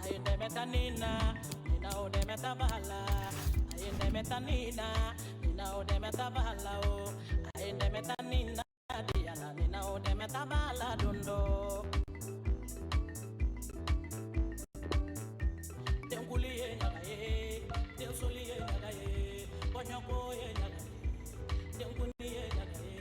Ayende metanina, nina ode metabahala. Ayende metanina, nina ode metabahala o. Ayende metanina, diana nina ode metabahala dundo. Tenguliye nagaye, tensuliye nagaye, konyokoye nagaye, tenguliye nagaye.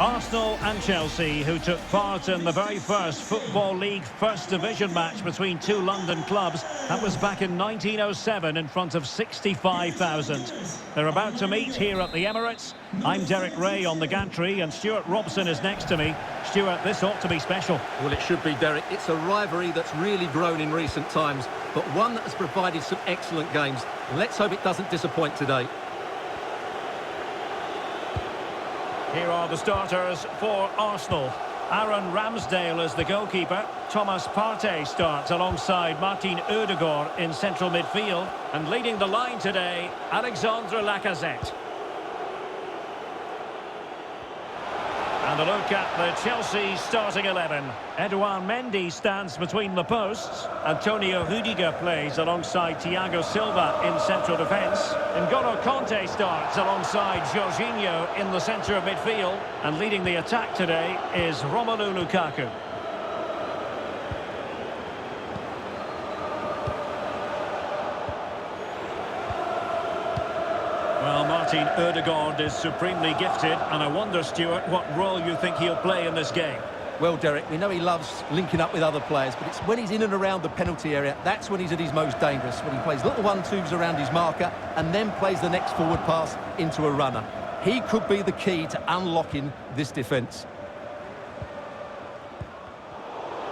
Arsenal and Chelsea, who took part in the very first Football League First Division match between two London clubs. That was back in 1907 in front of 65,000. They're about to meet here at the Emirates. I'm Derek Ray on the gantry and Stuart Robson is next to me. Stuart, this ought to be special. Well, it should be, Derek. It's a rivalry that's really grown in recent times, but one that has provided some excellent games. Let's hope it doesn't disappoint today. Here are the starters for Arsenal. Aaron Ramsdale is the goalkeeper. Thomas Partey starts alongside Martin Odegaard in central midfield. And leading the line today, Alexandre Lacazette. And a look at the Chelsea starting 11. Edouard Mendy stands between the posts. Antonio Rüdiger plays alongside Thiago Silva in central defence. N'Golo Kanté starts alongside Jorginho in the centre of midfield. And leading the attack today is Romelu Lukaku. Well, Martin Odegaard is supremely gifted, and I wonder, Stuart, what role you think he'll play in this game. Well, Derek, we know he loves linking up with other players, but it's when he's in and around the penalty area, that's when he's at his most dangerous, when he plays little one-twos around his marker and then plays the next forward pass into a runner. He could be the key to unlocking this defence.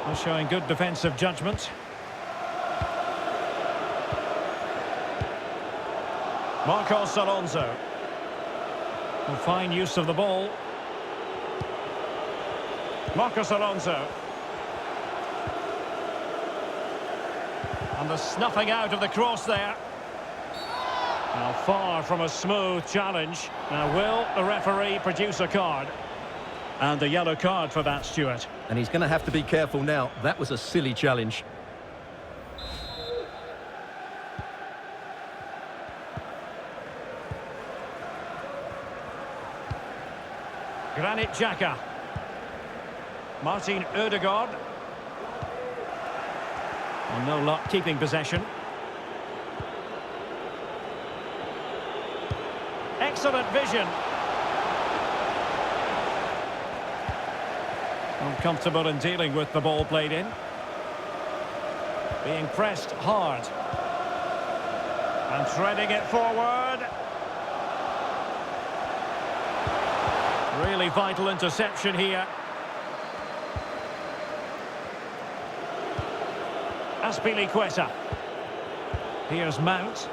Well, showing good defensive judgment. Marcos Alonso will find use of the ball. Marcos Alonso. And the snuffing out of the cross there. Now far from a smooth challenge. Now will the referee produce a card? And a yellow card for that, Stuart. And he's going to have to be careful now. That was a silly challenge. Granit Xhaka. Martin Odegaard. And no luck keeping possession. Excellent vision. Uncomfortable in dealing with the ball played in. Being pressed hard. And threading it forward. Really vital interception here. Azpilicueta. Here's Mount.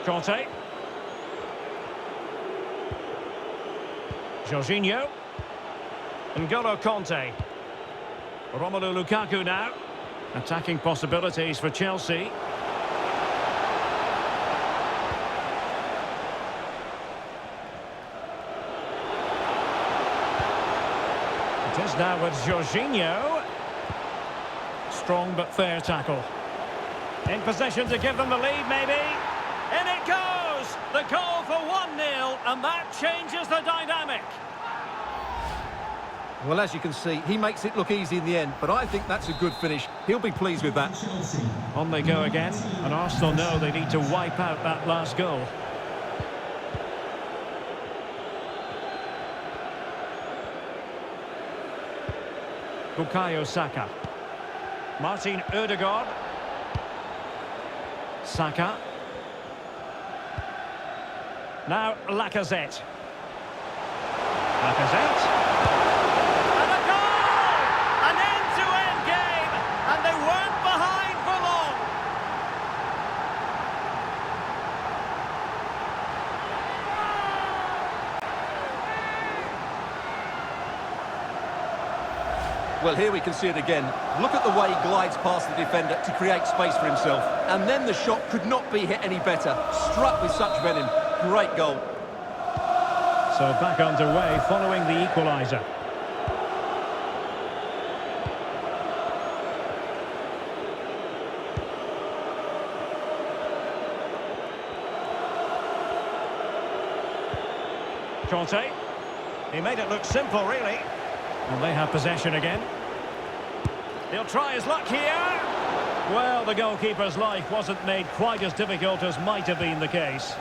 Kanté. Jorginho. N'Golo Kanté. Romelu Lukaku now. Attacking possibilities for Chelsea. It is now with Jorginho. Strong but fair tackle. In possession to give them the lead, maybe. In it goes! The goal for 1-0, and that changes the dynamic. Well, as you can see, he makes it look easy in the end, but I think that's a good finish. He'll be pleased with that. On they go again, and Arsenal know they need to wipe out that last goal. Bukayo Saka. Martin Odegaard. Saka. Now Lacazette. Lacazette. And a goal! An end-to-end game, and they weren't behind for long. Well, here we can see it again. Look at the way he glides past the defender to create space for himself. And then the shot could not be hit any better. Struck with such venom. Great goal. So back underway following the equaliser. Conte. He made it look simple, really. And they have possession again. He'll try his luck here. Well, the goalkeeper's life wasn't made quite as difficult as might have been the case.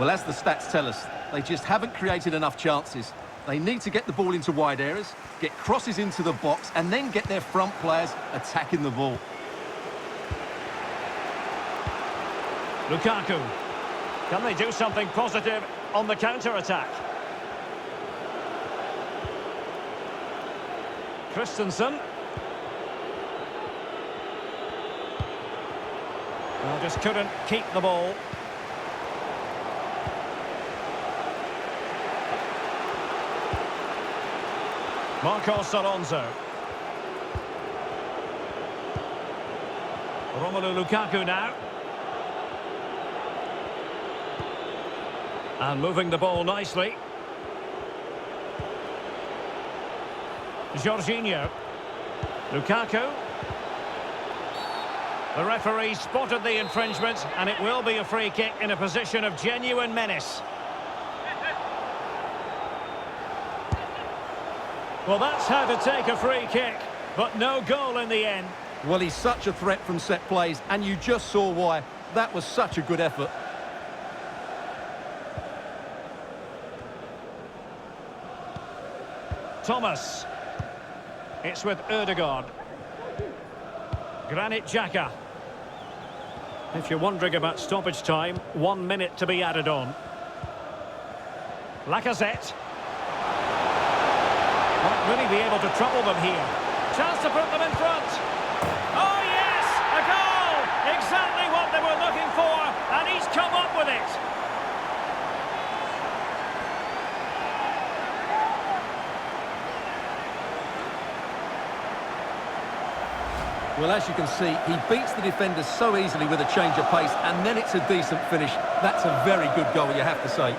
Well, as the stats tell us, they just haven't created enough chances. They need to get the ball into wide areas, get crosses into the box, and then get their front players attacking the ball. Lukaku. Can they do something positive on the counter-attack? Christensen. Well, just couldn't keep the ball. Marcos Alonso. Romelu Lukaku now. And moving the ball nicely. Jorginho. Lukaku. The referee spotted the infringement, and it will be a free kick in a position of genuine menace. Well, that's how to take a free kick, but no goal in the end. Well, he's such a threat from set plays, and you just saw why. That was such a good effort. Thomas. It's with Ødegaard. Granit Xhaka. If you're wondering about stoppage time, 1 minute to be added on. Lacazette. Might really be able to trouble them here. Chance to put them in front. Oh yes, a goal! Exactly what they were looking for, and he's come up with it. Well, as you can see, he beats the defenders so easily with a change of pace, and then it's a decent finish. That's a very good goal, you have to say.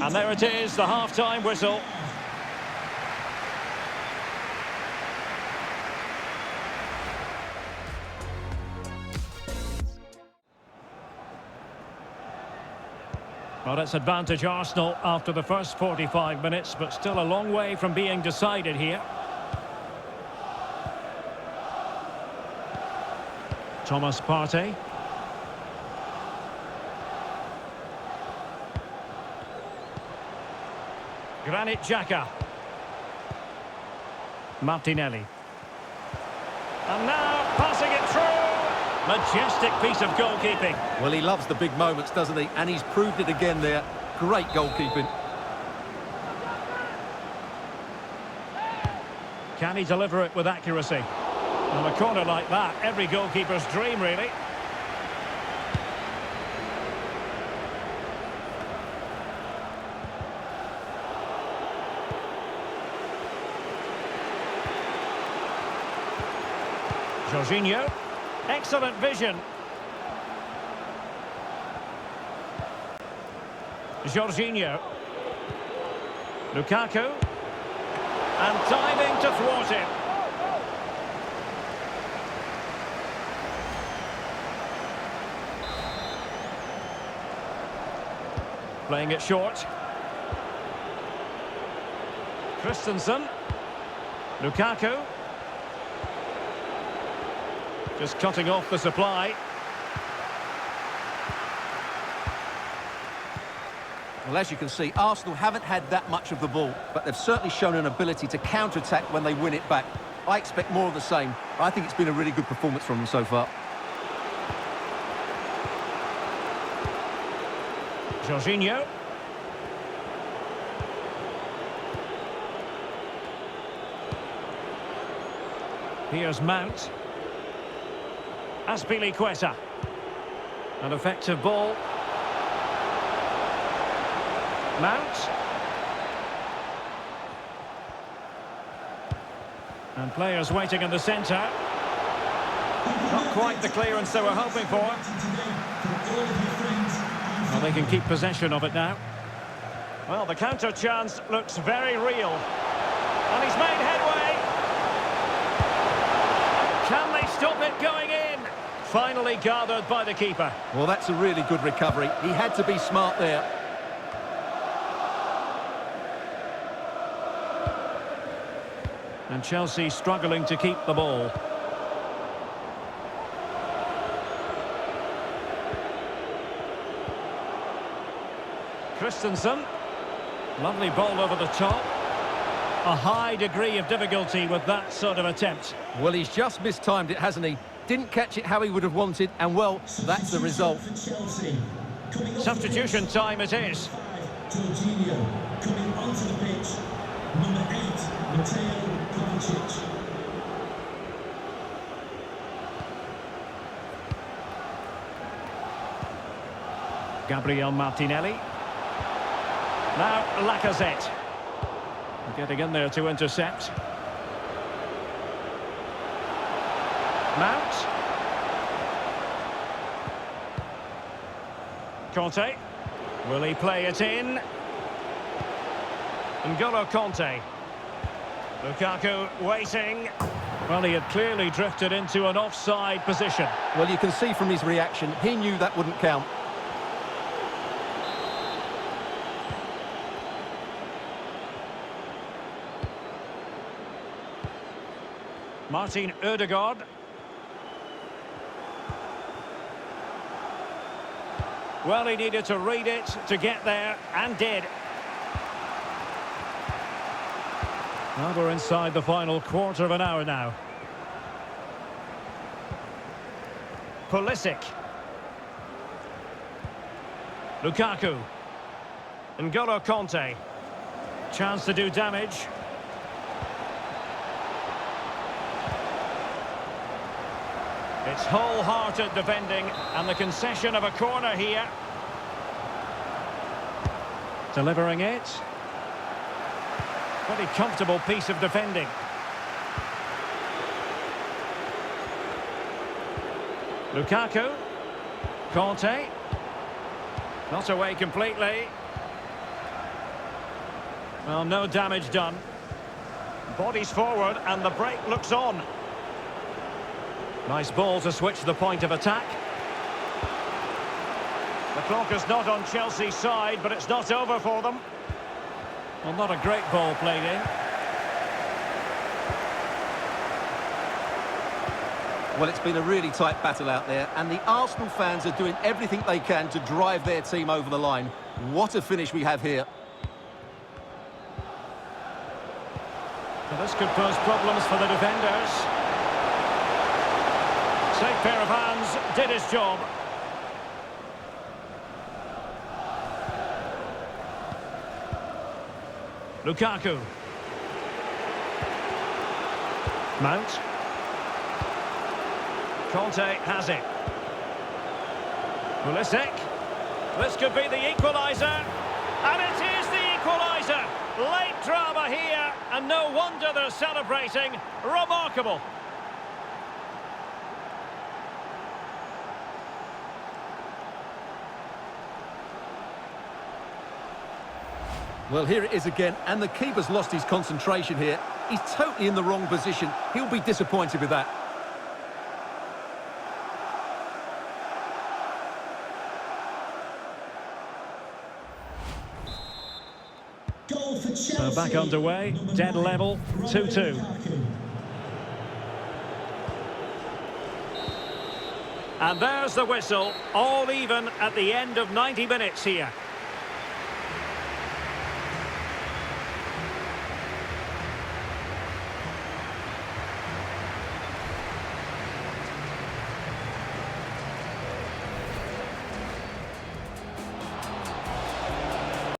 And there it is, the half-time whistle. Well, it's advantage Arsenal after the first 45 minutes, but still a long way from being decided here. Thomas Partey. Granit Xhaka. Martinelli. And now passing it through. Majestic piece of goalkeeping. Well, he loves the big moments, doesn't he? And he's proved it again there. Great goalkeeping. Can he deliver it with accuracy? On a corner like that, every goalkeeper's dream, really. Jorginho. Excellent vision. Jorginho. Lukaku. And diving to thwart it. Playing it short. Christensen. Lukaku. Just cutting off the supply. Well, as you can see, Arsenal haven't had that much of the ball, but they've certainly shown an ability to counter-attack when they win it back. I expect more of the same. I think it's been a really good performance from them so far. Jorginho. Here's Mount. Azpilicueta. An effective ball. Mount. And players waiting in the centre. Not quite the clearance they were hoping for. Well, they can keep possession of it now. Well, the counter chance looks very real. And he's made headway. Can they stop it going in? Finally gathered by the keeper. Well, that's a really good recovery. He had to be smart there. And Chelsea struggling to keep the ball. Christensen. Lovely ball over the top. A high degree of difficulty with that sort of attempt. Well, he's just mistimed it, hasn't he? Didn't catch it how he would have wanted, and well, that's the result. Substitution time it is. Jorginho coming onto the pitch. Number 8, Mateo Kovacic. Gabriel Martinelli. Now Lacazette. Getting in there to intercept. Mount. Conte. Will he play it in? N'Golo Conte. Lukaku waiting. Well, he had clearly drifted into an offside position. Well, you can see from his reaction, he knew that wouldn't count. Martin Ødegaard. Well, he needed to read it to get there, and did. Well, we're inside the final quarter of an hour now. Pulisic. Lukaku. N'Golo Conte. Chance to do damage. It's wholehearted defending, and the concession of a corner here. Delivering it. Pretty comfortable piece of defending. Lukaku. Conte. Not away completely. Well, no damage done. Bodies forward, and the break looks on. Nice ball to switch the point of attack. The clock is not on Chelsea's side, but it's not over for them. Well, not a great ball played in. Well, it's been a really tight battle out there, and the Arsenal fans are doing everything they can to drive their team over the line. What a finish we have here. Well, this could pose problems for the defenders. Safe pair of hands, did his job. Lukaku. Mount. Conte has it. Pulisic. This could be the equaliser. And it is the equaliser. Late drama here, and no wonder they're celebrating. Remarkable. Well, here it is again, and the keeper's lost his concentration here. He's totally in the wrong position. He'll be disappointed with that. Goal for Chelsea. So back underway, dead level, 2-2. And there's the whistle, all even at the end of 90 minutes here.